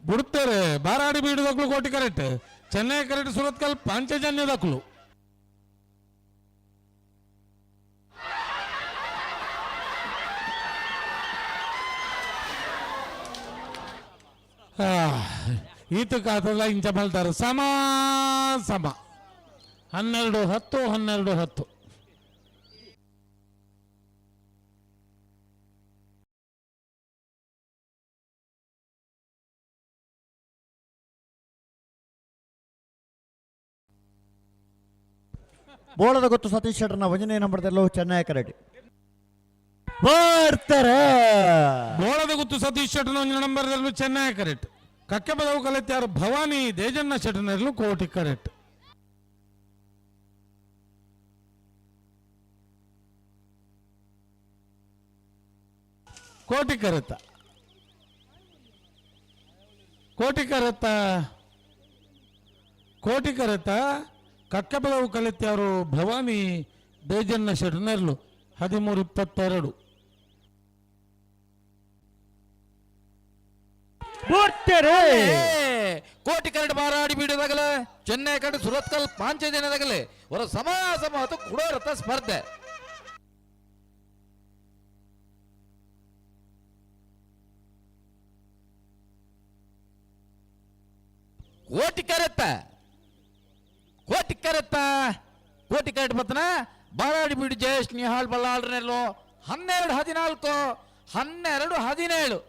ಬಿಡ್ತಾರೆ ಬಾರಾಡಿ ಬೀಡದಕ್ಲು ಕೋಟಿ correct Chennai correct Surathkal ಪಾಂಚಜನ್ಯದಕ್ಲು ಈತ ಕಾತಲ್ಲ ಇಂಚ ಮಲ್ತಾರೆ ಸಮ 12-10 ಬೋಳದ ಗೊತ್ತು ಸತೀಶ್ ಶೆಟ್ಟರ್ನ ವಂಜನೆ ನಂಬರ್ದಲ್ಲೂ ಚೆನ್ನೈ ಕರೆಕ್ಟ್ ಬೋಳದ ಗೊತ್ತು ಸತೀಶ್ ಶೆಟ್ಟರ್ನ ವಂಜನೆ ನಂಬರ್ದಲ್ಲೂ ಚೆನ್ನೈ ಕರೆಕ್ಟ್ ಕಕ್ಕೆ ಬದವು ಕಲೆತ್ಯಾರು ಭವಾನಿ ದೇಜನ್ನ ಶೆಟ್ಟರ್ನಲ್ಲೂ ಕೋಟಿ ಕರೆಕ್ಟ್ ಕೋಟಿ ಕರೆತ ಕಕ್ಕೆ ಬದವು ಕಲೆತ್ಯಾರು ಭವಾನಿ ದೇಜನ್ನ ಶೆಟ್ಟರ್ನಲ್ಲೂ 13-22 ಕೋಟಿ ಕರಡು ಬಾರಾಡಿ ಬೀಡದಾಗಲೇ ಚೆನ್ನೈ ಕಡೆ ಸುರತ್ಕಲ್ ಪಾಂಚಜನ್ಯದಾಗಲೇ ಹೊರ ಸಮ ಮತ್ತು ಕುಡೋರಥ ಸ್ಪರ್ಧೆ ಕೋಟಿ ಕರೆಕ್ಟ್ ಬತ್ತನ ಬಾರಾಡಿ ಬೀಡು ಜಯೇಶ್ ನಿಹಾಳ್ ಬಲ್ಲಾಳ್ರನೆಲ್ಲೋ 12-14 12-17